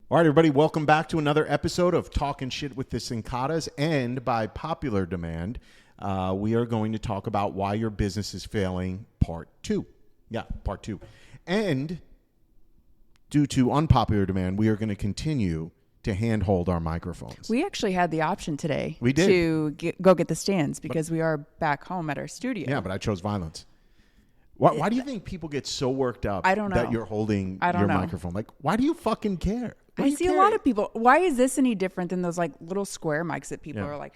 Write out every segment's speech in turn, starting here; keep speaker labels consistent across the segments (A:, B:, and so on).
A: All right, everybody, welcome back to another episode of Talkin Shit with the Cincottas. And by popular demand, we are going to talk about why your business is failing, part 2. Yeah, part 2. And due to unpopular demand, we are going to continue to handhold our microphones.
B: We actually had the option today
A: We did.
B: to go get the stands because we are back home at our studio.
A: Yeah, but I chose violence. Why do you think people get so worked up
B: I don't know.
A: that you're holding your microphone? Like, why do you fucking care?
B: I see a lot of people. Why is this any different than those like little square mics that people are like,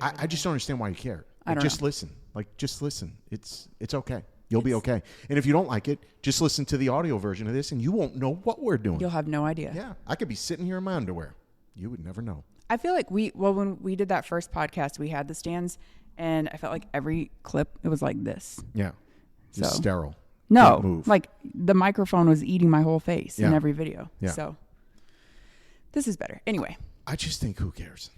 A: I just don't understand why you care.
B: I don't
A: just
B: know.
A: listen. Like, just listen. It's okay. You'll be okay. And if you don't like it, just listen to the audio version of this and you won't know what we're doing.
B: You'll have no idea.
A: Yeah. I could be sitting here in my underwear. You would never know.
B: I feel like when we did that first podcast, we had the stands and I felt like every clip, it was like this.
A: Yeah. Just sterile.
B: No,
A: Can't move.
B: like the microphone was eating my whole face in every video.
A: Yeah.
B: So this is better. Anyway.
A: I just think who cares?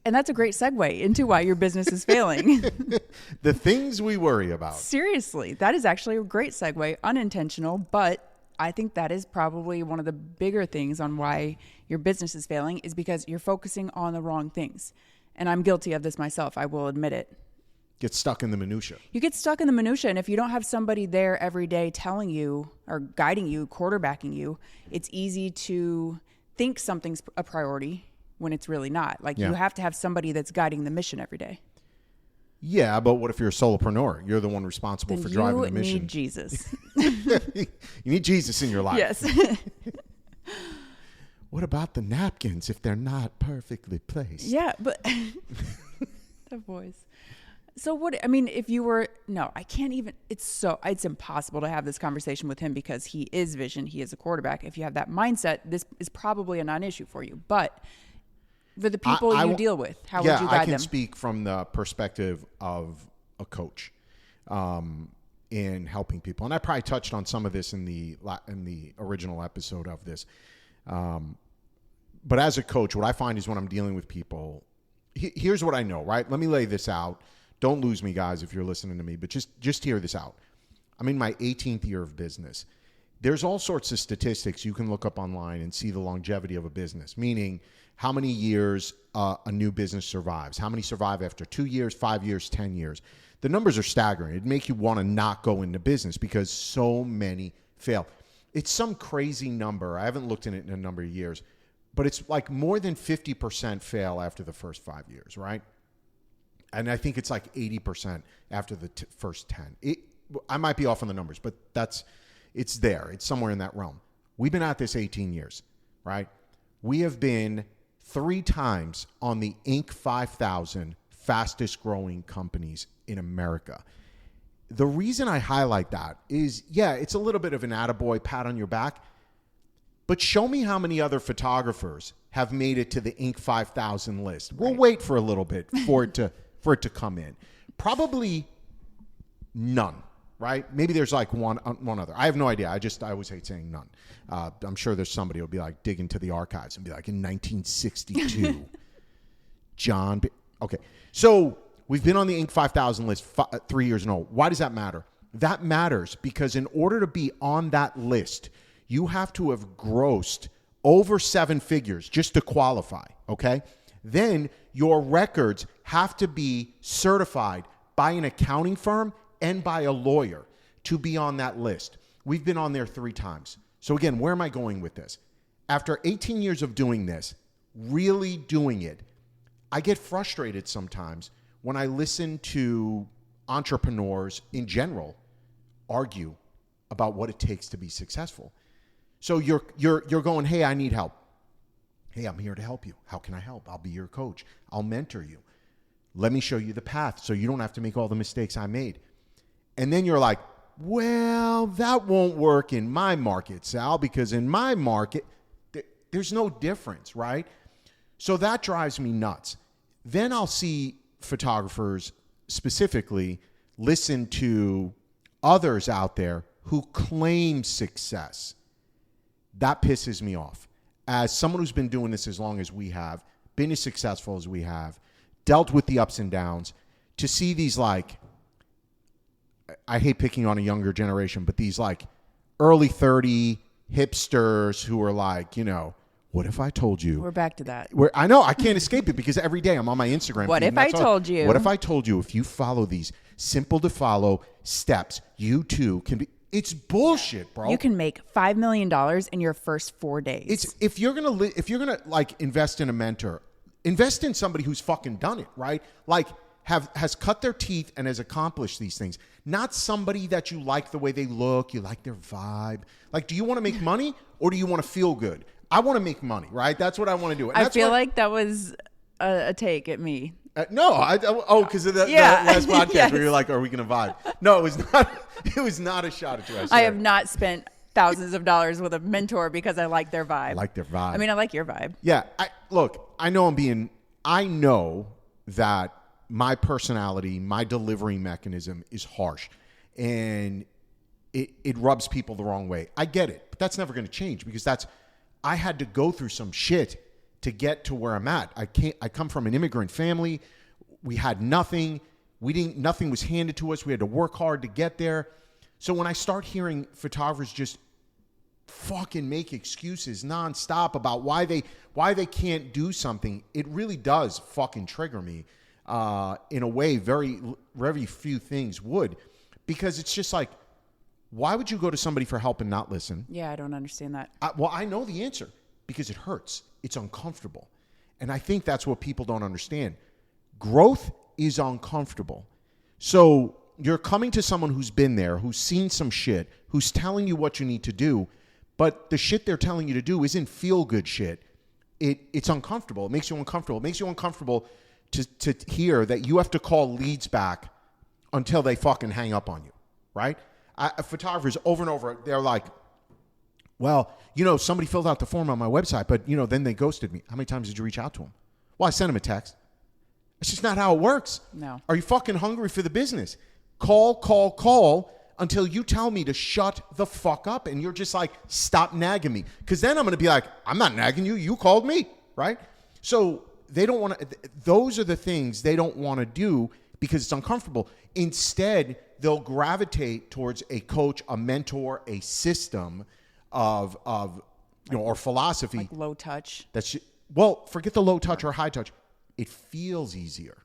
B: And that's a great segue into why your business is failing.
A: The things we worry about.
B: Seriously, that is actually a great segue, unintentional, but I think that is probably one of the bigger things on why your business is failing is because you're focusing on the wrong things. And I'm guilty of this myself. I will admit it.
A: Get stuck in the minutia.
B: You get stuck in the minutia, and if you don't have somebody there every day telling you or guiding you, quarterbacking you, it's easy to think something's a priority when it's really not. Like you have to have somebody that's guiding the mission every day.
A: Yeah, but what if you're a solopreneur? You're the one responsible
B: Then
A: for driving the mission.
B: You need Jesus.
A: You need Jesus in your life.
B: Yes.
A: What about the napkins if they're not perfectly placed?
B: Yeah, but the voice. So what, I mean, if you were, no, I can't even, it's impossible to have this conversation with him because he is vision, he is a quarterback. If you have that mindset, this is probably a non-issue for you. But for the people you deal with, how would you guide them?
A: I can speak from the perspective of a coach in helping people. And I probably touched on some of this in the original episode of this. But as a coach, what I find is when I'm dealing with people, here's what I know, right? Let me lay this out. Don't lose me, guys, if you're listening to me, but just hear this out. I'm in my 18th year of business. There's all sorts of statistics you can look up online and see the longevity of a business, meaning how many years a new business survives, how many survive after 2 years, 5 years, 10 years. The numbers are staggering. It'd make you want to not go into business because so many fail. It's some crazy number. I haven't looked at it in a number of years, but it's like more than 50% fail after the first 5 years, right? And I think it's like 80% after the first 10. I might be off on the numbers, but it's there. It's somewhere in that realm. We've been at this 18 years, right? We have been 3 times on the Inc. 5,000 fastest growing companies in America. The reason I highlight that is, it's a little bit of an attaboy pat on your back, but show me how many other photographers have made it to the Inc. 5,000 list. We'll wait for a little bit for it to come in. Probably none, right? Maybe there's like one other. I have no idea. I always hate saying none. I'm sure there's somebody who'll be like dig into the archives and be like, in 1962, John. Okay, so we've been on the Inc. 5,000 list 3 years in a row. Why does that matter? That matters because in order to be on that list, you have to have grossed over 7 figures just to qualify, okay? Then your records have to be certified by an accounting firm and by a lawyer to be on that list. We've been on there 3 times. So again, where am I going with this? After 18 years of doing this, really doing it, I get frustrated sometimes when I listen to entrepreneurs in general argue about what it takes to be successful. So you're going, hey, I need help. Hey, I'm here to help you. How can I help? I'll be your coach. I'll mentor you. Let me show you the path so you don't have to make all the mistakes I made. And then you're like, well, that won't work in my market, Sal, because in my market, there's no difference, right? So that drives me nuts. Then I'll see photographers specifically listen to others out there who claim success. That pisses me off. As someone who's been doing this as long as we have, been as successful as we have, dealt with the ups and downs, to see these like, I hate picking on a younger generation, but these like early 30 hipsters who are like, What if I told you?
B: We're back to that.
A: I know I can't escape it because every day I'm on my Instagram.
B: What if I told you?
A: What if I told you if you follow these simple to follow steps, you too can be. It's bullshit, bro.
B: You can make $5 million in your first 4 days.
A: It's if you're gonna like invest in a mentor, invest in somebody who's fucking done it, right? Like has cut their teeth and has accomplished these things. Not somebody that you like the way they look, you like their vibe. Like, do you want to make money or do you want to feel good? I want to make money, right? That's what I want to do. And
B: I feel like that was a take at me.
A: No, because of the last podcast
B: yes.
A: where you're like, "Are we gonna vibe?" No, it was not. It was not a shot at you.
B: I have not spent thousands of dollars with a mentor because I like their vibe.
A: I like their vibe.
B: I mean, I like your vibe.
A: Yeah. I know that my personality, my delivery mechanism is harsh, and it rubs people the wrong way. I get it, but that's never going to change because I had to go through some shit to get to where I'm at. I come from an immigrant family. We had nothing. Nothing was handed to us. We had to work hard to get there. So when I start hearing photographers just fucking make excuses nonstop about why they can't do something, it really does fucking trigger me in a way very, very few things would, because it's just like, why would you go to somebody for help and not listen?
B: Yeah, I don't understand that.
A: I know the answer because it hurts. It's uncomfortable. And I think that's what people don't understand. Growth is uncomfortable. So you're coming to someone who's been there, who's seen some shit, who's telling you what you need to do, but the shit they're telling you to do isn't feel-good shit. It's uncomfortable. It makes you uncomfortable. It makes you uncomfortable to hear that you have to call leads back until they fucking hang up on you, right? Photographers over and over, they're like, well, somebody filled out the form on my website, but, then they ghosted me. How many times did you reach out to them? Well, I sent them a text. It's just not how it works.
B: No.
A: Are you fucking hungry for the business? Call until you tell me to shut the fuck up, and you're just like, stop nagging me. Because then I'm going to be like, I'm not nagging you. You called me, right? So they don't want to. Those are the things they don't want to do because it's uncomfortable. Instead, they'll gravitate towards a coach, a mentor, a system of or philosophy.
B: Like low touch.
A: Forget the low touch or high touch. It feels easier,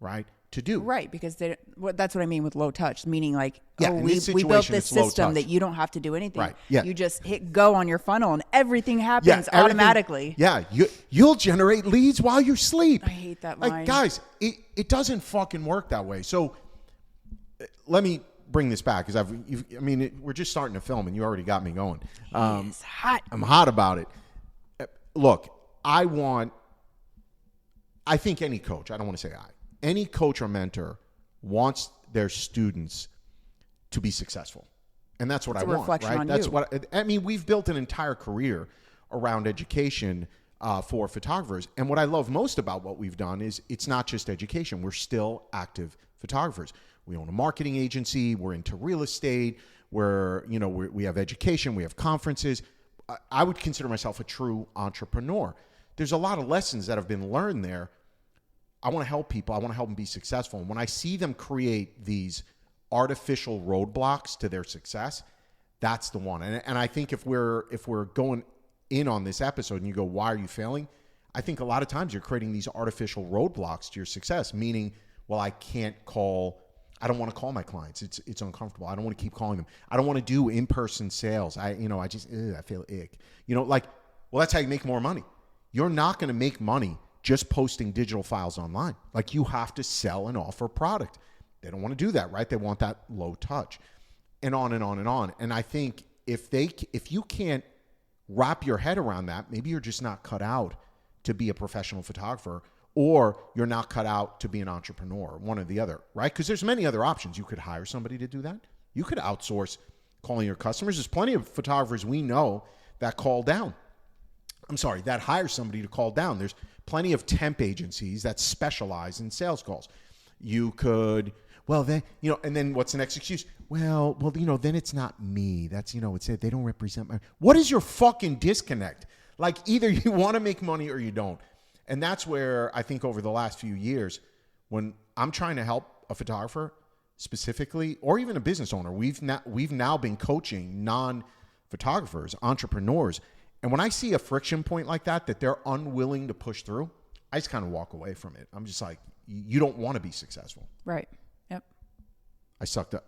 A: right, to do.
B: Right, because that's what I mean with low touch, meaning like,
A: we
B: built this system that you don't have to do anything.
A: Right, yeah.
B: You just hit go on your funnel and everything happens automatically.
A: Yeah, you'll generate leads while you sleep.
B: I hate that line.
A: Like, guys, it doesn't fucking work that way. So let me bring this back because we're just starting to film and you already got me going.
B: It's hot.
A: I'm hot about it. Look, I think any coach, I don't want to say any coach or mentor wants their students to be successful. And that's what I want, right? That's what we've built an entire career around education for photographers. And what I love most about what we've done is it's not just education. We're still active photographers. We own a marketing agency. We're into real estate. We have education. We have conferences. I would consider myself a true entrepreneur. There's a lot of lessons that have been learned there. I want to help people. I want to help them be successful. And when I see them create these artificial roadblocks to their success, that's the one. And I think if we're going in on this episode and you go, why are you failing? I think a lot of times you're creating these artificial roadblocks to your success, meaning, well, I don't want to call my clients. It's uncomfortable. I don't want to keep calling them. I don't want to do in-person sales. I feel ick. That's how you make more money. You're not going to make money just posting digital files online. Like, you have to sell and offer product. They don't want to do that, right? They want that low touch, and on and on and on. And I think if you can't wrap your head around that, maybe you're just not cut out to be a professional photographer, or you're not cut out to be an entrepreneur, one or the other, right? Because there's many other options. You could hire somebody to do that. You could outsource calling your customers. There's plenty of photographers we know that hire somebody to call down. There's plenty of temp agencies that specialize in sales calls. You could, and then what's the next excuse? Then it's not me. That's, they don't represent my. What is your fucking disconnect? Like, either you want to make money or you don't. And that's where I think over the last few years, when I'm trying to help a photographer specifically, or even a business owner, we've now been coaching non-photographers, entrepreneurs, And when I see a friction point like that they're unwilling to push through, I just kind of walk away from it. I'm just like, you don't want to be successful.
B: Right. Yep.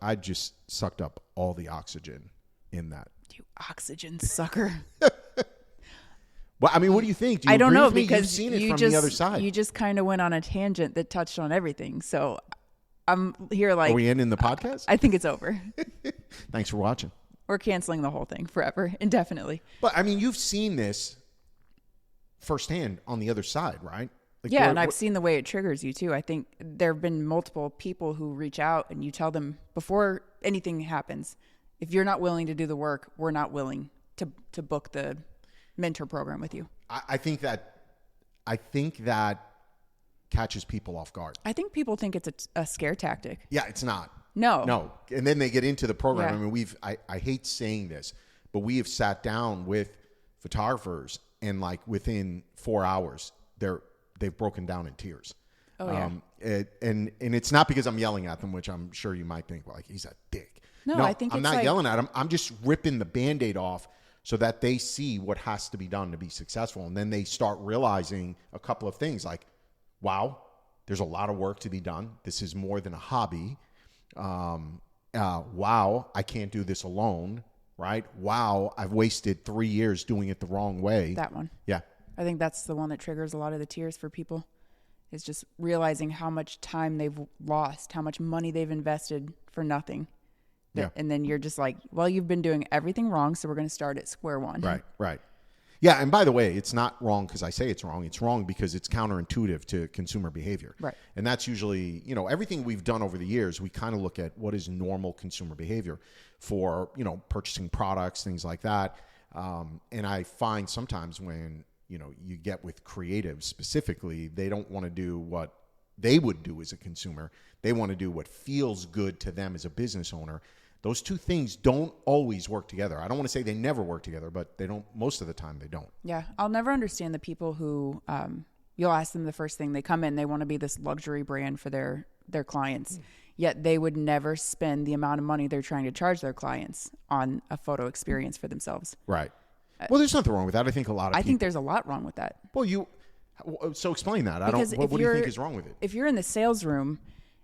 A: I just sucked up all the oxygen in that.
B: You oxygen sucker.
A: Well, I mean, what do you think? Do you
B: I don't
A: agree
B: know
A: with me?
B: because
A: You've seen it from the other side.
B: You just kind of went on a tangent that touched on everything. So I'm here like...
A: Are we ending the podcast?
B: I think it's over.
A: Thanks for watching.
B: We're canceling the whole thing forever, indefinitely.
A: But, I mean, you've seen this firsthand on the other side, right? Like,
B: yeah, and I've seen the way it triggers you, too. I think there have been multiple people who reach out and you tell them before anything happens, if you're not willing to do the work, we're not willing to book the mentor program with you.
A: I think that catches people off guard.
B: I think people think it's a scare tactic.
A: Yeah, it's not.
B: No.
A: And then they get into the program.
B: Yeah.
A: I mean, I hate saying this, but we have sat down with photographers and like within 4 hours, they've broken down in tears.
B: Oh, yeah.
A: And it's not because I'm yelling at them, which I'm sure you might think, well, like, he's a dick.
B: No, I think
A: I'm
B: it's
A: not
B: like,
A: yelling at them. I'm just ripping the Band-Aid off so that they see what has to be done to be successful. And then they start realizing a couple of things like, wow, there's a lot of work to be done. This is more than a hobby. Wow, I can't do this alone, right? Wow, I've wasted 3 years doing it the wrong way.
B: That one.
A: Yeah.
B: I think that's the one that triggers a lot of the tears for people, is just realizing how much time they've lost, how much money they've invested for nothing.
A: Yeah.
B: And then you're just like, well, you've been doing everything wrong, so we're going to start at square one.
A: Right. Yeah, and by the way, it's not wrong because I say it's wrong. It's wrong because it's counterintuitive to consumer behavior.
B: Right.
A: And that's usually, everything we've done over the years, we kind of look at what is normal consumer behavior for, purchasing products, things like that. And I find sometimes when, you get with creatives specifically, they don't want to do what they would do as a consumer. They want to do what feels good to them as a business owner. Those two things don't always work together. I don't want to say they never work together, but they don't. Most of the time, they don't.
B: Yeah, I'll never understand the people who you'll ask them the first thing they come in, they want to be this luxury brand for their clients, yet they would never spend the amount of money they're trying to charge their clients on a photo experience for themselves.
A: Right. Well, there's nothing wrong with that. I think a lot of
B: I think there's a lot wrong with that.
A: Well, so explain that.
B: Because
A: what do you think is wrong with it?
B: If you're in the sales room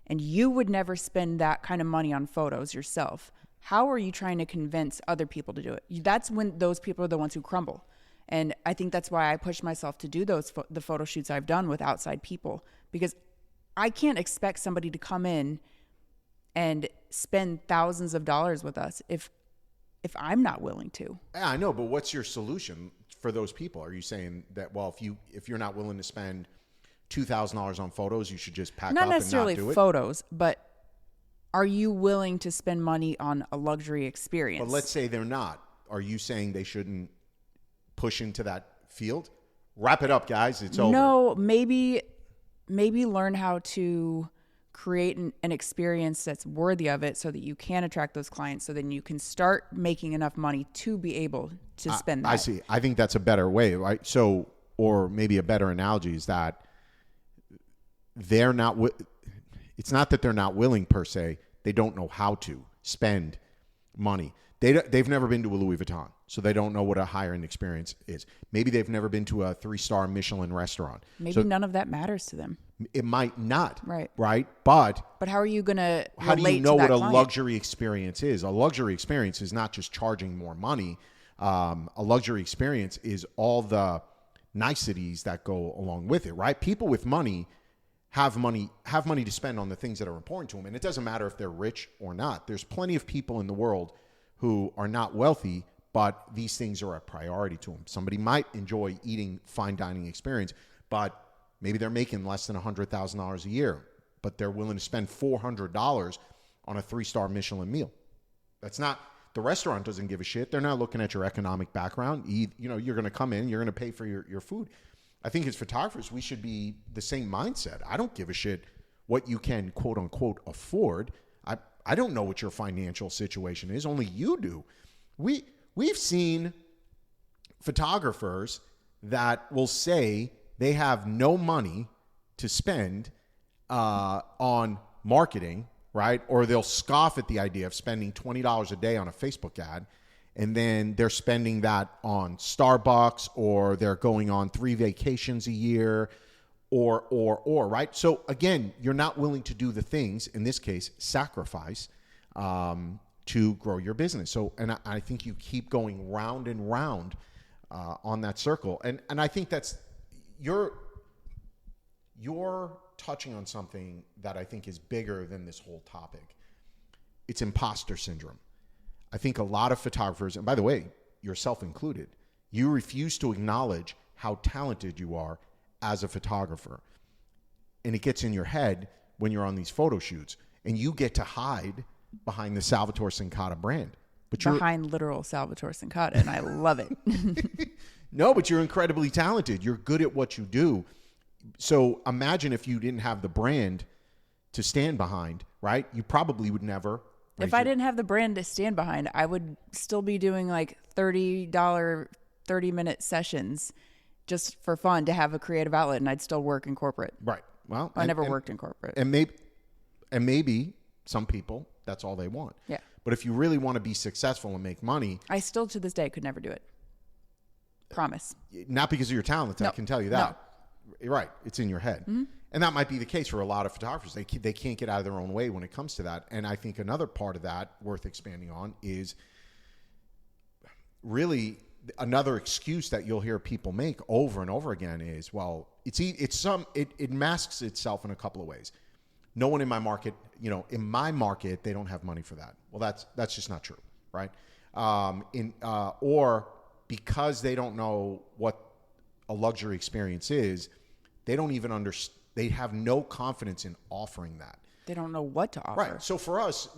B: and you would never spend that kind of money on photos yourself, how are you trying to convince other people to do it? That's when those people are the ones who crumble. And I think that's why I push myself to do the photo shoots I've done with outside people, because I can't expect somebody to come in and spend thousands of dollars with us if I'm not willing to.
A: Yeah, I know, but what's your solution for those people? Are you saying that, well, if you're not willing to spend $2,000 on photos, you should just pack up and not do it?
B: Not necessarily photos, but are you willing to spend money on a luxury experience?
A: But let's say they're not. Are you saying they shouldn't push into that field? Wrap it up, guys. It's over.
B: No, maybe learn how to create an experience that's worthy of it so that you can attract those clients, so then you can start making enough money to be able to spend that.
A: I see. I think that's a better way, right? So, or maybe a better analogy is that they're not... It's not that they're not willing per se. They don't know how to spend money. They've never been to a Louis Vuitton, so they don't know what a higher-end experience is. Maybe they've never been to a 3-star Michelin restaurant.
B: Maybe none of that matters to them.
A: It might not.
B: Right.
A: But
B: how are you going to
A: how do you know what a luxury experience is? A luxury experience is not just charging more money. A luxury experience is all the niceties that go along with it, right? People with money have money to spend on the things that are important to them. And it doesn't matter if they're rich or not. There's plenty of people in the world who are not wealthy, but these things are a priority to them. Somebody might enjoy eating fine dining experience, but maybe they're making less than $100,000 a year, but they're willing to spend $400 on a 3-star Michelin meal. That's not, the restaurant doesn't give a shit. They're not looking at your economic background. You're going to come in, you're going to pay for your food. I think as photographers, we should be the same mindset. I don't give a shit what you can, quote unquote, afford. I don't know what your financial situation is. Only you do. We've seen photographers that will say they have no money to spend on marketing, right? Or they'll scoff at the idea of spending $20 a day on a Facebook ad. and then they're spending that on Starbucks, or they're going on 3 vacations a year, or, right? So again, you're not willing to do the things, in this case, sacrifice, to grow your business. So, and I think you keep going round and round on that circle. And I think that's, you're touching on something that I think is bigger than this whole topic. It's imposter syndrome. I think a lot of photographers, and by the way, yourself included, you refuse to acknowledge how talented you are as a photographer. And it gets in your head when you're on these photo shoots, and you get to hide behind the Salvatore Cincotta brand. But you're
B: behind literal Salvatore Cincotta, and I love it.
A: No, but you're incredibly talented. You're good at what you do. So imagine if you didn't have the brand to stand behind, right? You probably would never.
B: If I didn't have the brand to stand behind, I would still be doing like $30, 30-minute sessions just for fun to have a creative outlet, and I'd still work in corporate.
A: Right. Well,
B: I never worked in corporate.
A: And maybe some people, that's all they want.
B: Yeah.
A: But if you really want to be successful and make money,
B: I still to this day could never do it. Promise.
A: Not because of your talent, I can tell you that.
B: No.
A: Right. It's in your head. Mm-hmm. And that might be the case for a lot of photographers. They can't get out of their own way when it comes to that. And I think another part of that worth expanding on is really another excuse that you'll hear people make over and over again is, well, it masks itself in a couple of ways. No one in my market, they don't have money for that. Well, that's just not true, right? Or because they don't know what a luxury experience is, they don't even understand. They have no confidence in offering that.
B: They don't know what to offer.
A: Right. So for us,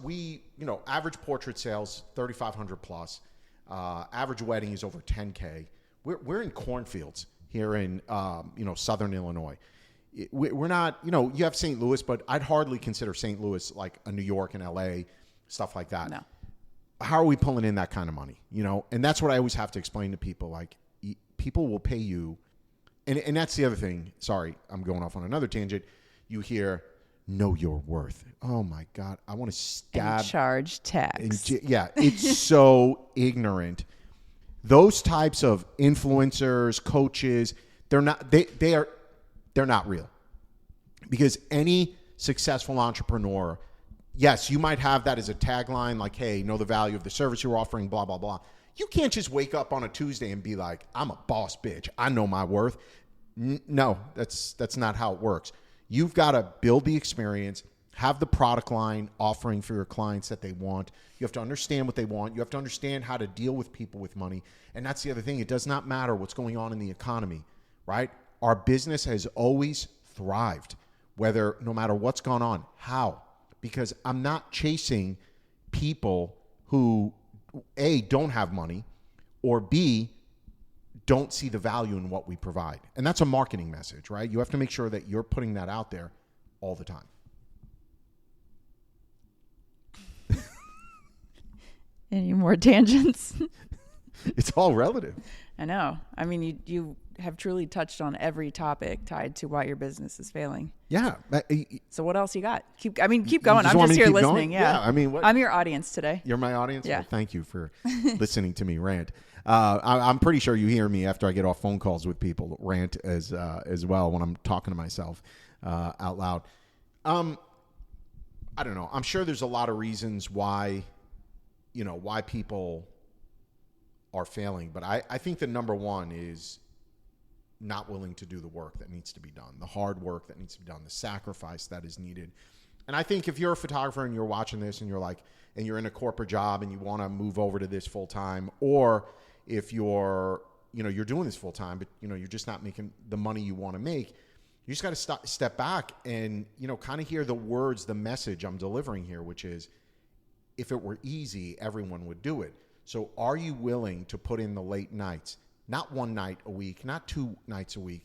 A: average portrait sales, 3,500 plus. Average wedding is over 10K. We're in cornfields here in Southern Illinois. We're not, you have St. Louis, but I'd hardly consider St. Louis like a New York and LA, stuff like that.
B: No.
A: How are we pulling in that kind of money? And that's what I always have to explain to people. Like, people will pay you. And that's the other thing. Sorry, I'm going off on another tangent. You hear, know your worth. Oh my God. I want to stab.
B: And charge tax.
A: Yeah. It's so ignorant. Those types of influencers, coaches, they're not real. Because any successful entrepreneur, yes, you might have that as a tagline, like, hey, know the value of the service you're offering, blah, blah, blah. You can't just wake up on a Tuesday and be like, I'm a boss bitch. I know my worth. No, that's not how it works. You've got to build the experience, have the product line offering for your clients that they want. You have to understand what they want. You have to understand how to deal with people with money. And that's the other thing. It does not matter what's going on in the economy, right? Our business has always thrived, no matter what's gone on. How? Because I'm not chasing people who, A, don't have money, or B, don't see the value in what we provide. And that's a marketing message, right? You have to make sure that you're putting that out there all the time.
B: Any more tangents?
A: It's all relative.
B: I know. I mean, you have truly touched on every topic tied to why your business is failing.
A: Yeah.
B: So what else you got? Keep going. I'm just here listening. Yeah.
A: I mean,
B: I'm your audience today.
A: You're my audience?
B: Yeah.
A: Well, thank you for listening to me rant. I'm pretty sure you hear me after I get off phone calls with people rant as well when I'm talking to myself out loud. I don't know. I'm sure there's a lot of reasons why people are failing, but I think the number one is not willing to do the work that needs to be done, the hard work that needs to be done, the sacrifice that is needed. And I think if you're a photographer and you're watching this and you're in a corporate job and you want to move over to this full time, or if you're doing this full time, but you're just not making the money you want to make, you just got to step back and, kind of hear the words, the message I'm delivering here, which is, if it were easy, everyone would do it. So are you willing to put in the late nights? Not one night a week, not 2 nights a week,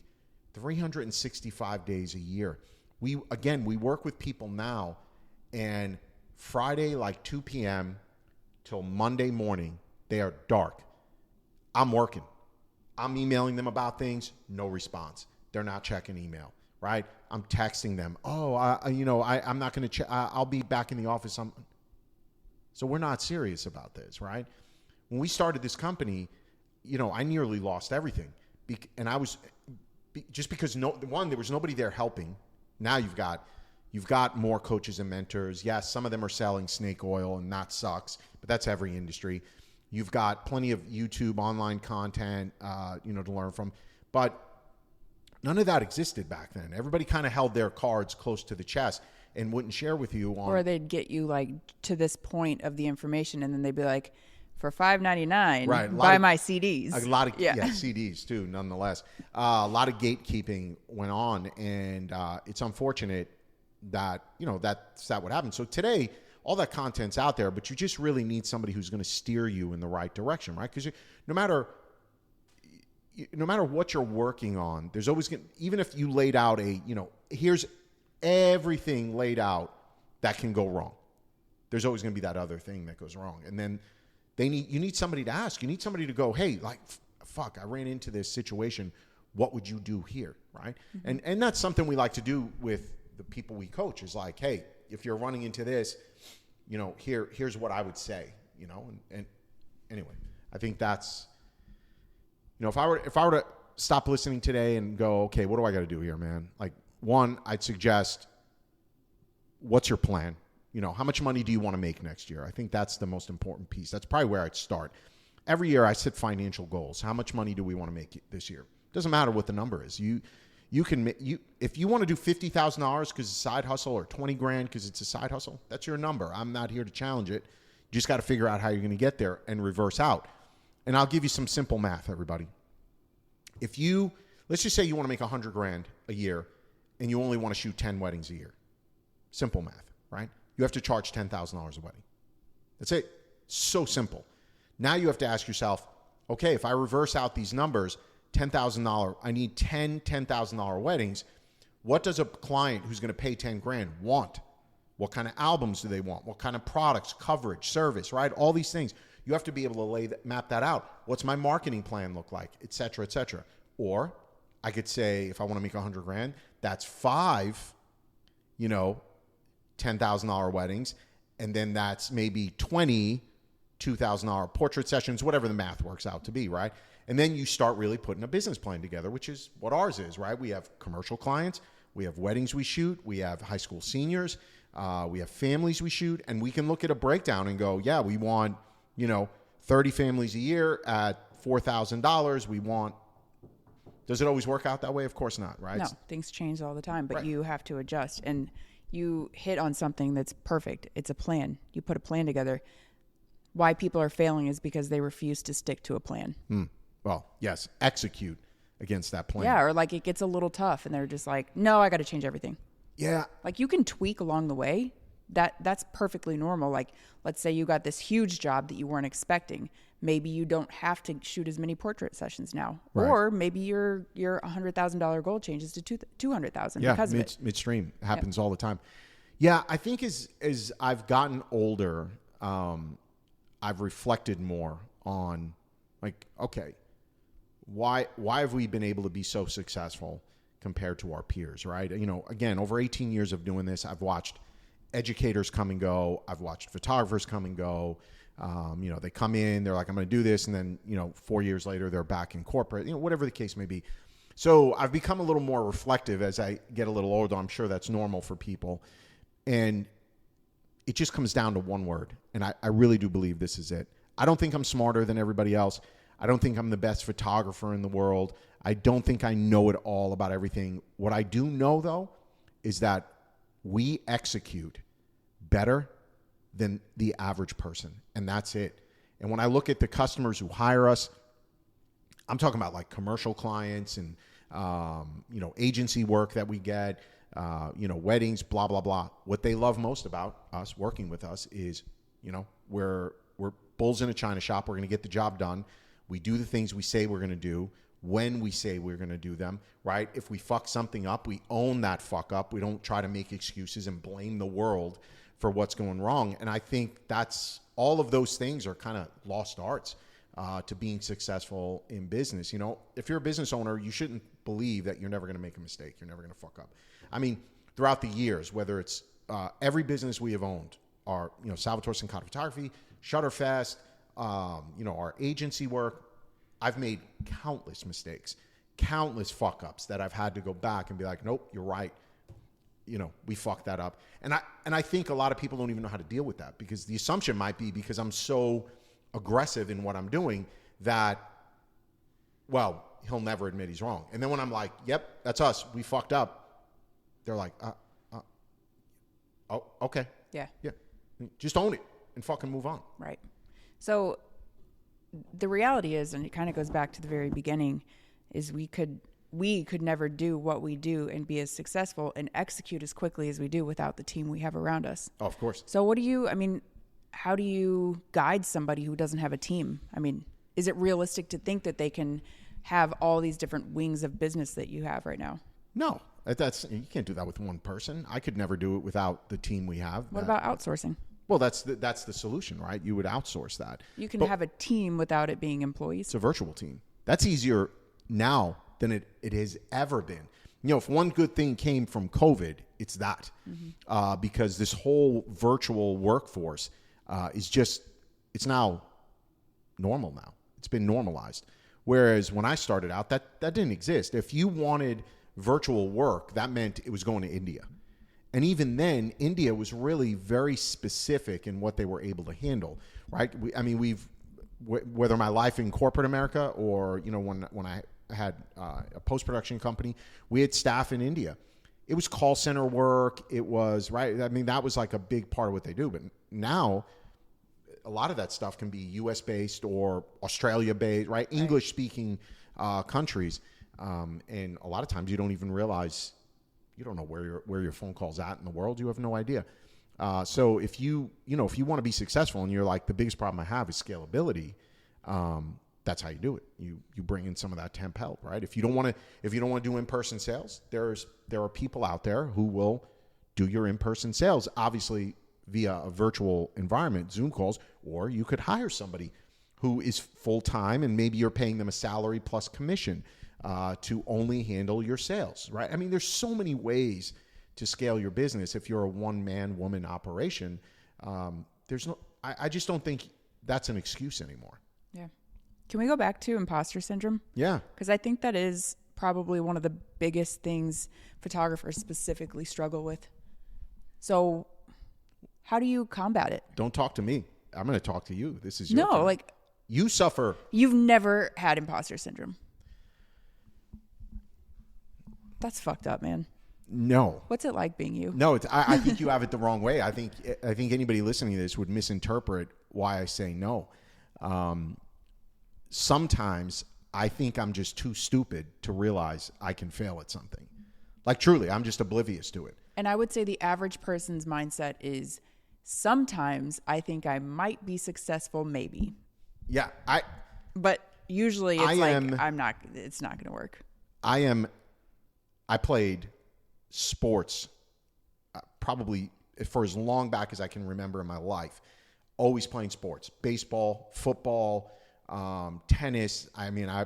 A: 365 days a year. We work with people now, and Friday, like 2 p.m. till Monday morning, they are dark. I'm working. I'm emailing them about things, no response. They're not checking email, right? I'm texting them. Oh, I'm not going to check. I'll be back in the office. So we're not serious about this, right? When we started this company, I nearly lost everything. And I was, just because there was nobody there helping. Now you've got more coaches and mentors. Yes, some of them are selling snake oil, and that sucks, but that's every industry. You've got plenty of YouTube online content, to learn from. But none of that existed back then. Everybody kind of held their cards close to the chest and wouldn't share with you.
B: Or they'd get you like to this point of the information, and then they'd be like, for $5.99, right, buy my CDs.
A: A lot of CDs too, nonetheless. A lot of gatekeeping went on, and it's unfortunate that that's what happened. So today, all that content's out there, but you just really need somebody who's going to steer you in the right direction, right? Because no matter what you're working on, there's always even if you laid out here's everything laid out that can go wrong. There's always going to be that other thing that goes wrong, and then you need somebody to ask. You need somebody to go, hey, like, fuck, I ran into this situation. What would you do here, right? Mm-hmm. And that's something we like to do with the people we coach. Is like, hey, if you're running into this, here's what I would say, And anyway, I think that's, if I were to stop listening today and go, okay, what do I got to do here, man? Like, one, I'd suggest, what's your plan? How much money do you want to make next year? I think that's the most important piece. That's probably where I'd start. Every year I set financial goals. How much money do we want to make this year? Doesn't matter what the number is. If you want to do $50,000 because it's a side hustle, or $20,000 because it's a side hustle, that's your number. I'm not here to challenge it. You just got to figure out how you're going to get there and reverse out. And I'll give you some simple math, everybody. Let's just say you want to make $100,000 a year and you only want to shoot 10 weddings a year. Simple math, right? You have to charge $10,000 a wedding. That's it. So simple. Now you have to ask yourself, okay, if I reverse out these numbers, $10,000, I need 10 $10,000 weddings. What does a client who's going to pay $10,000 want? What kind of albums do they want? What kind of products, coverage, service, right? All these things. You have to be able to map that out. What's my marketing plan look like, et cetera, et cetera. Or I could say, if I want to make $100,000, that's 5, $10,000 weddings, and then that's maybe 20 $2,000 portrait sessions, whatever the math works out to be, right? And then you start really putting a business plan together, which is what ours is, right? We have commercial clients, we have weddings we shoot, we have high school seniors, we have families we shoot, and we can look at a breakdown and go, yeah, we want 30 families a year at $4,000. We want. Does it always work out that way? Of course not, right?
B: No, things change all the time, but
A: right.
B: You have to adjust. And you hit on something that's perfect. It's a plan. You put a plan together. Why people are failing is because they refuse to stick to a plan.
A: Well, yes, execute against that plan.
B: Yeah, or like it gets a little tough and they're just like, no, I got to change everything.
A: Yeah.
B: Like you can tweak along the way. That's perfectly normal. Like, let's say you got this huge job that you weren't expecting. Maybe you don't have to shoot as many portrait sessions now, right. Or maybe your $100,000 goal changes to $200,000 because of it.
A: Midstream happens all the time. Yeah, I think as I've gotten older, I've reflected more on like, okay, why have we been able to be so successful compared to our peers, right? Again, over 18 years of doing this, I've watched educators come and go. I've watched photographers come and go. They come in, they're like, I'm going to do this. And then, 4 years later, they're back in corporate, whatever the case may be. So I've become a little more reflective as I get a little older. I'm sure that's normal for people. And it just comes down to one word. And I really do believe this is it. I don't think I'm smarter than everybody else. I don't think I'm the best photographer in the world. I don't think I know it all about everything. What I do know, though, is that we execute better than the average person, and that's it. And when I look at the customers who hire us, I'm talking about like commercial clients and agency work that we get, weddings, blah blah blah. What they love most about us working with us is, we're bulls in a china shop. We're going to get the job done. We do the things we say we're going to do when we say we're going to do them, right? If we fuck something up, we own that fuck up. We don't try to make excuses and blame the world for what's going wrong. And I think that's all of those things are kind of lost arts to being successful in business. If you're a business owner, you shouldn't believe that you're never going to make a mistake. You're never going to fuck up. I mean, throughout the years, whether it's every business we have owned, our Salvatore Cincottas Photography, Shutterfest, our agency work, I've made countless mistakes, countless fuck ups that I've had to go back and be like, nope, you're right. We fucked that up. And I think a lot of people don't even know how to deal with that, because the assumption might be because I'm so aggressive in what I'm doing that, well, he'll never admit he's wrong. And then when I'm like, yep, that's us, we fucked up, they're like, oh, okay. Yeah. Just own it and fucking move on.
B: Right. So the reality is, and it kind of goes back to the very beginning, is we could never do what we do and be as successful and execute as quickly as we do without the team we have around us.
A: Oh, of course.
B: So how do you guide somebody who doesn't have a team? I mean, is it realistic to think that they can have all these different wings of business that you have right now?
A: No, you can't do that with one person. I could never do it without the team we have.
B: What about outsourcing?
A: Well, that's the solution, right? You would outsource that.
B: You can have a team without it being employees.
A: It's a virtual team. That's easier now than it has ever been. If one good thing came from COVID, it's that. Mm-hmm. Because this whole virtual workforce it's now normal now. It's been normalized. Whereas when I started out, that didn't exist. If you wanted virtual work, that meant it was going to India. And even then, India was really very specific in what they were able to handle, right? Whether my life in corporate America or, when I had a post-production company, we had staff in India. It was call center work. It was, right? That was like a big part of what they do. But now, a lot of that stuff can be U.S.-based or Australia-based, right? English-speaking countries. And a lot of times you don't even realize, you don't know where your phone call's at in the world. You have no idea. So if you want to be successful and you're like, the biggest problem I have is scalability, that's how you do it. You bring in some of that temp help, right? If you don't want to do in-person sales, there are people out there who will do your in-person sales, obviously via a virtual environment, Zoom calls, or you could hire somebody who is full-time and maybe you're paying them a salary plus commission to only handle your sales, right? There's so many ways to scale your business if you're a one-man, woman operation. I just don't think that's an excuse anymore.
B: Yeah. Can we go back to imposter syndrome?
A: Yeah.
B: Because I think that is probably one of the biggest things photographers specifically struggle with. So how do you combat it?
A: Don't talk to me. I'm going to talk to you. This is your turn. You suffer.
B: You've never had imposter syndrome. That's fucked up, man.
A: No.
B: What's it like being you?
A: No, I think you have it the wrong way. I think anybody listening to this would misinterpret why I say no. Sometimes I think I'm just too stupid to realize I can fail at something. Like truly, I'm just oblivious to it.
B: And I would say the average person's mindset is sometimes I think I might be successful, maybe.
A: Yeah,
B: But usually it's not going to work.
A: I played sports probably for as long back as I can remember in my life. Always playing sports, baseball, football, tennis. I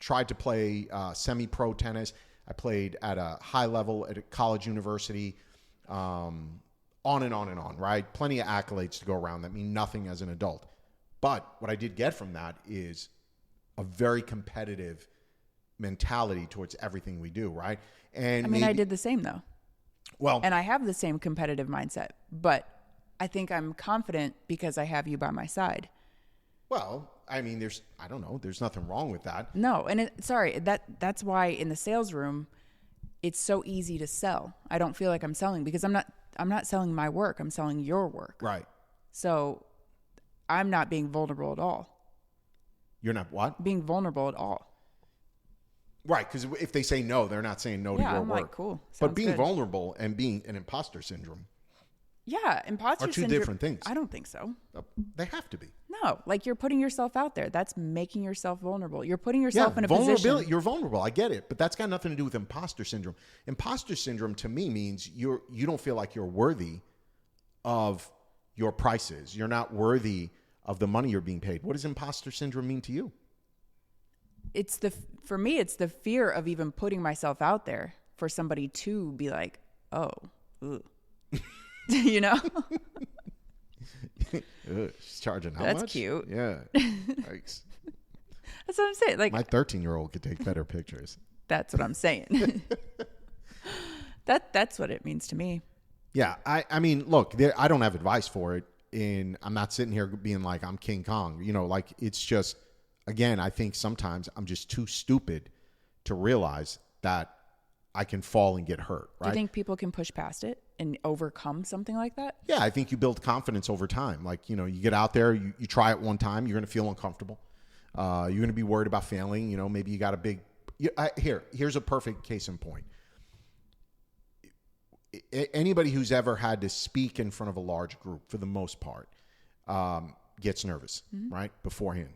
A: tried to play semi-pro tennis. I played at a high level at a college university, on and on and on, right? Plenty of accolades to go around that mean nothing as an adult. But what I did get from that is a very competitive mentality towards everything we do, right? And
B: I did the same though.
A: Well,
B: and I have the same competitive mindset, but I think I'm confident because I have you by my side.
A: Well, there's nothing wrong with that.
B: No, and that's why in the sales room, it's so easy to sell. I don't feel like I'm selling because I'm not selling my work. I'm selling your work.
A: Right.
B: So I'm not being vulnerable at all.
A: You're not what?
B: Being vulnerable at all.
A: Right, because if they say no, they're not saying no to your
B: I'm
A: work.
B: like, cool. Sounds
A: but being
B: good.
A: vulnerable and being an imposter syndrome.
B: Yeah, imposter syndrome.
A: Are two different things.
B: I don't think so.
A: They have to be.
B: No, you're putting yourself out there. That's making yourself vulnerable. You're putting yourself in a position.
A: You're vulnerable. I get it, but that's got nothing to do with imposter syndrome. Imposter syndrome to me means you don't feel like you're worthy of your prices. You're not worthy of the money you're being paid. What does imposter syndrome mean to you?
B: For me, it's the fear of even putting myself out there for somebody to be like, oh, ooh. You know?
A: She's charging how
B: That's
A: much?
B: cute.
A: Yeah. Thanks.
B: That's what I'm saying. Like
A: My 13-year-old could take better pictures.
B: That's what I'm saying. That's what it means to me.
A: Yeah. I mean, look, I don't have advice for it. And I'm not sitting here being like, I'm King Kong. Like it's just, again, I think sometimes I'm just too stupid to realize that I can fall and get hurt. Right?
B: Do you think people can push past it and overcome something like that?
A: Yeah, I think you build confidence over time. Like, you get out there, you try it one time, you're going to feel uncomfortable. You're going to be worried about failing. Maybe you got a big... Here's a perfect case in point. Anybody who's ever had to speak in front of a large group, for the most part, gets nervous, right, beforehand.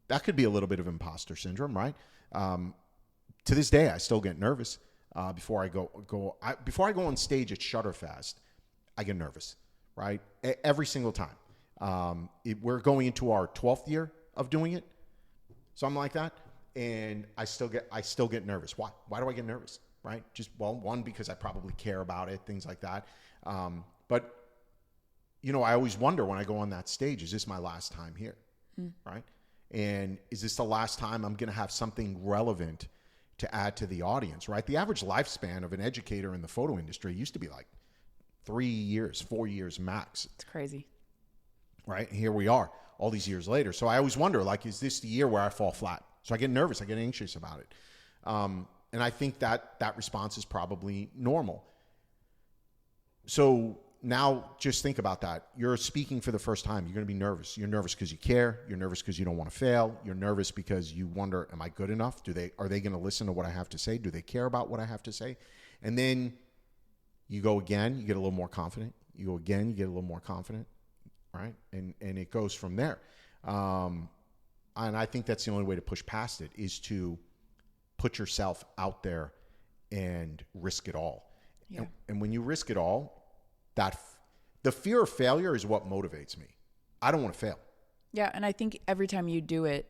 A: That could be a little bit of imposter syndrome, right? To this day, I still get nervous before I go on stage at Shutterfest. I get nervous, right? Every single time. We're going into our 12th year of doing it, something like that, and I still get nervous. Why? Why do I get nervous? Right? Just, one, because I probably care about it, things like that. But I always wonder when I go on that stage, is this my last time here? Right? And is this the last time I'm going to have something relevant to add to the audience, right? The average lifespan of an educator in the photo industry used to be like 3 years, 4 years max.
B: It's crazy.
A: Right? And here we are all these years later. So I always wonder, like, is this the year where I fall flat? So I get nervous. I get anxious about it. And I think that response is probably normal. So now just think about that. You're speaking for the first time. You're going to be nervous. You're nervous because you care. You're nervous because you don't want to fail. You're nervous because you wonder, am I good enough? Are they going to listen to what I have to say? Do they care about what I have to say? And then you go again, you get a little more confident. You go again, you get a little more confident, right? And it goes from there. And I think that's the only way to push past it, is to put yourself out there and risk it all.
B: Yeah.
A: And when you risk it all, the fear of failure is what motivates me. I don't want to fail.
B: Yeah, and I think every time you do it,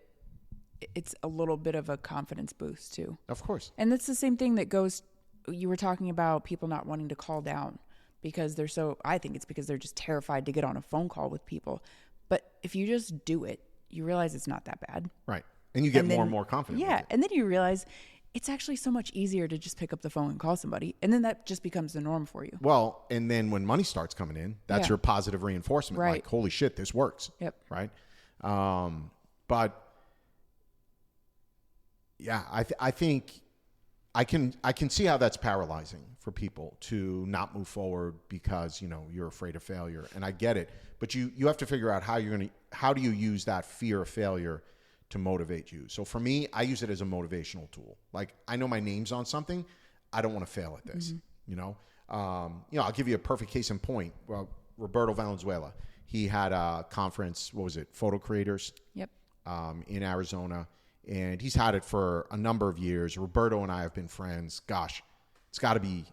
B: it's a little bit of a confidence boost too.
A: Of course.
B: And that's the same thing that goes, you were talking about people not wanting to call down because I think it's because they're just terrified to get on a phone call with people. But if you just do it, you realize it's not that bad.
A: Right. And you get more and more confident.
B: Yeah. And then you realize it's actually so much easier to just pick up the phone and call somebody. And then that just becomes the norm for you.
A: Well, and then when money starts coming in, that's your positive reinforcement.
B: Right.
A: Like, holy shit, this works.
B: Yep.
A: Right. But yeah, I think I can see how that's paralyzing for people to not move forward because, you're afraid of failure. And I get it. But you have to figure out how do you use that fear of failure to motivate you. So for me, I use it as a motivational tool. Like, I know my name's on something. I don't want to fail at this. I'll give you a perfect case in point. Well, Roberto Valenzuela, he had a conference, what was it? Photo creators.
B: Yep.
A: In Arizona. And he's had it for a number of years. Roberto and I have been friends. Gosh, it's got to be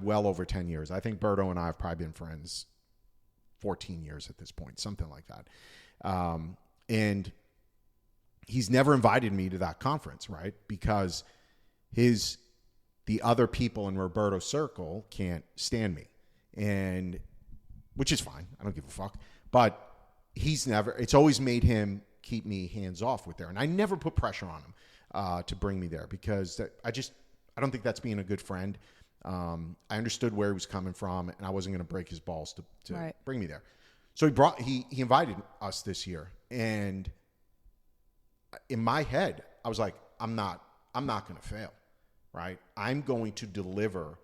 A: well over 10 years. I think Berto and I have probably been friends 14 years at this point, something like that. And he's never invited me to that conference, right? Because the other people in Roberto's circle can't stand me, and which is fine. I don't give a fuck. But it's always made him keep me hands off with there. And I never put pressure on him to bring me there because I don't think that's being a good friend. I understood where he was coming from, and I wasn't going to break his balls to bring me there. So he invited us this year, and in my head, I was like, I'm not going to fail, right? I'm going to deliver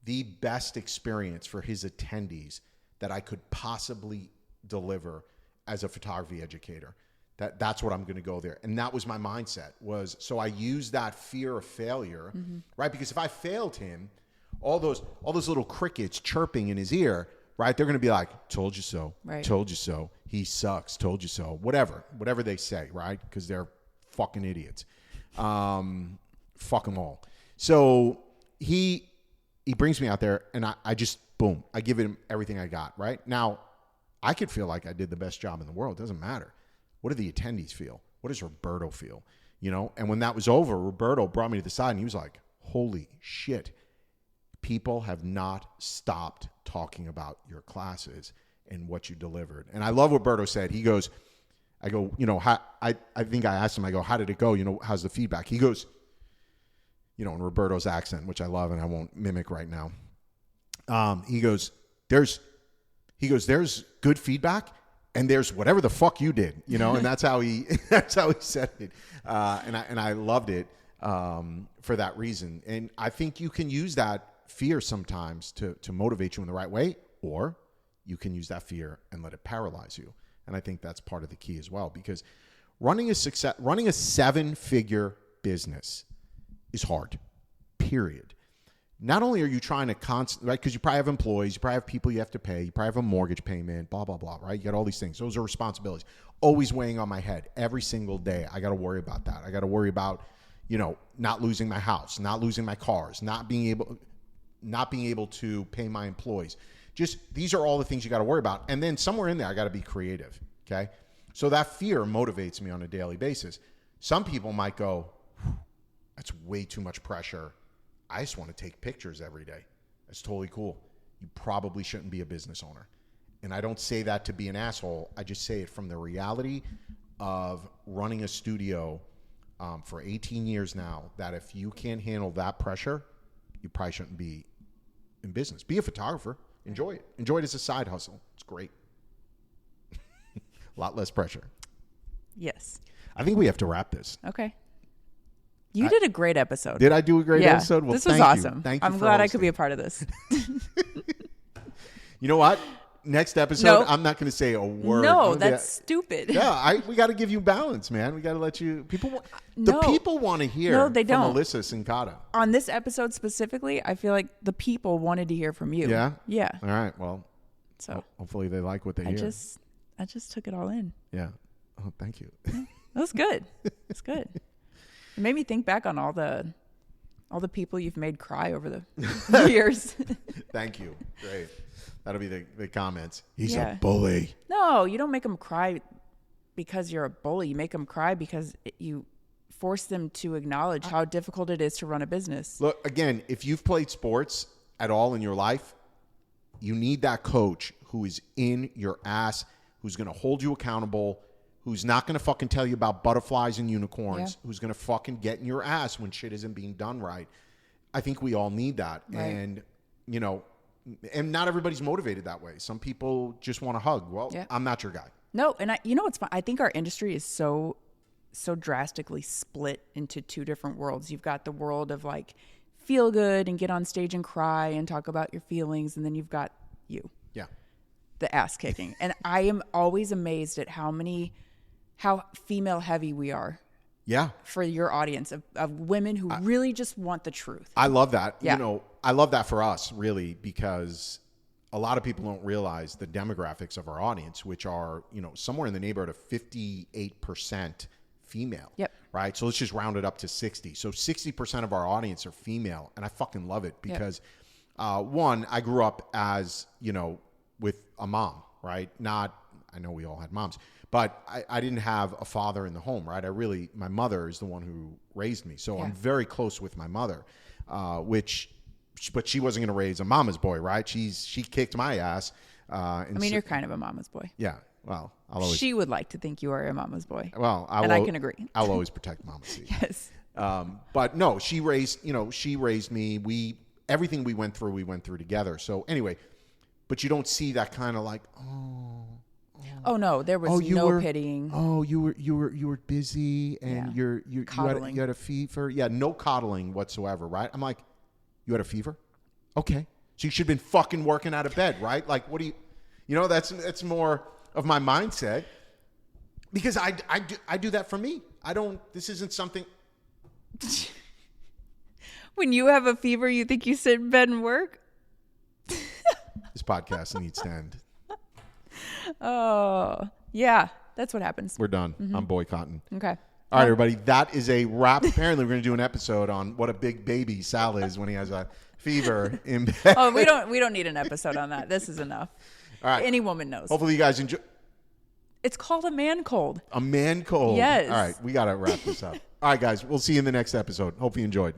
A: the best experience for his attendees that I could possibly deliver as a photography educator. That's what I'm going to go there. And that was my mindset so I used that fear of failure, right? Because if I failed him, all those little crickets chirping in his ear, right? They're going to be like, told you so,
B: right.
A: Told you so. He sucks. Told you so. Whatever they say, right? Because they're fucking idiots. Fuck them all. So he brings me out there, and I just, boom, I give him everything I got, right? Now, I could feel like I did the best job in the world. It doesn't matter. What do the attendees feel? What does Roberto feel? And when that was over, Roberto brought me to the side, and he was like, holy shit. People have not stopped talking about your classes, and what you delivered. And I love what Berto said. He goes, I go, I think I asked him, I go, how did it go? How's the feedback? He goes, in Roberto's accent, which I love and I won't mimic right now. He goes, there's good feedback and there's whatever the fuck you did, and that's how he said it. And I loved it for that reason. And I think you can use that fear sometimes to motivate you in the right way, or you can use that fear and let it paralyze you. And I think that's part of the key as well, because running a 7-figure business is hard, period. Not only are you trying to right? Because you probably have employees, you probably have people you have to pay, you probably have a mortgage payment, blah, blah, blah, right? You got all these things. Those are responsibilities always weighing on my head every single day. I got to worry about that. I got to worry about, not losing my house, not losing my cars, not being able to pay my employees. Just, these are all the things you got to worry about. And then somewhere in there, I got to be creative. Okay. So that fear motivates me on a daily basis. Some people might go, that's way too much pressure. I just want to take pictures every day. That's totally cool. You probably shouldn't be a business owner. And I don't say that to be an asshole. I just say it from the reality of running a studio for 18 years now, that if you can't handle that pressure, you probably shouldn't be in business. Be a photographer. Enjoy it. Enjoy it as a side hustle. It's great. A lot less pressure.
B: Yes.
A: I think we have to wrap this.
B: Okay. You did a great episode.
A: Did I do a great episode? Well,
B: this was awesome.
A: Thank you.
B: I'm glad I could be a part of this.
A: You know what? Next episode, I'm not going to say a word.
B: No, that's stupid.
A: Yeah, we got to give you balance, man. We got to let you. People want to hear.
B: No, they don't.
A: From Alissa Cincottas.
B: On this episode specifically, I feel like the people wanted to hear from you.
A: Yeah.
B: Yeah.
A: All right. Well,
B: so
A: hopefully they like what they hear.
B: I just took it all in.
A: Yeah. Oh, thank you.
B: That was good. It's good. It made me think back on all the people you've made cry over the years.
A: Thank you. Great. That'll be the comments. He's a bully.
B: No, you don't make them cry because you're a bully. You make them cry because you force them to acknowledge how difficult it is to run a business.
A: Look, again, if you've played sports at all in your life, you need that coach who is in your ass, who's going to hold you accountable, who's not going to fucking tell you about butterflies and unicorns, who's going to fucking get in your ass when shit isn't being done right. I think we all need that. Right. And, and not everybody's motivated that way. Some people just want to hug. Well, I'm not your guy.
B: No, and what's fun? I think our industry is so drastically split into two different worlds. You've got the world of like feel good and get on stage and cry and talk about your feelings, and then you've got you. Yeah. The ass kicking. And I am always amazed at how female heavy we are. Yeah. For your audience of women who really just want the truth. I love that. Yeah. I love that for us, really, because a lot of people don't realize the demographics of our audience, which are, somewhere in the neighborhood of 58% female. Yep. Right. So let's just round it up to 60. So 60% of our audience are female. And I fucking love it because, one, I grew up as, with a mom, right? I know we all had moms, but I didn't have a father in the home, right? My mother is the one who raised me. So I'm very close with my mother, but she wasn't going to raise a mama's boy, right? She kicked my ass. You're kind of a mama's boy. Yeah. Well, she would like to think you are a mama's boy. Well, I can agree. I'll always protect mama's seat. Yes. But no, she raised me. Everything we went through together. So anyway, but you don't see that kind of like, oh no, there was no pitying. Oh, you were busy and you had a fever. Yeah, no coddling whatsoever, right? I'm like, you had a fever? Okay. So you should have been fucking working out of bed, right? Like, what do you that's more of my mindset, because I do that for me. This isn't something. When you have a fever, you think you sit in bed and work? This podcast needs to end. Oh, yeah. That's what happens. We're done. Mm-hmm. I'm boycotting. Okay. All right, everybody. That is a wrap. Apparently, we're going to do an episode on what a big baby Sal is when he has a fever in bed. Oh, we don't need an episode on that. This is enough. All right. Any woman knows. Hopefully, you guys enjoy. It's called a man cold. A man cold. Yes. All right. We got to wrap this up. All right, guys. We'll see you in the next episode. Hope you enjoyed.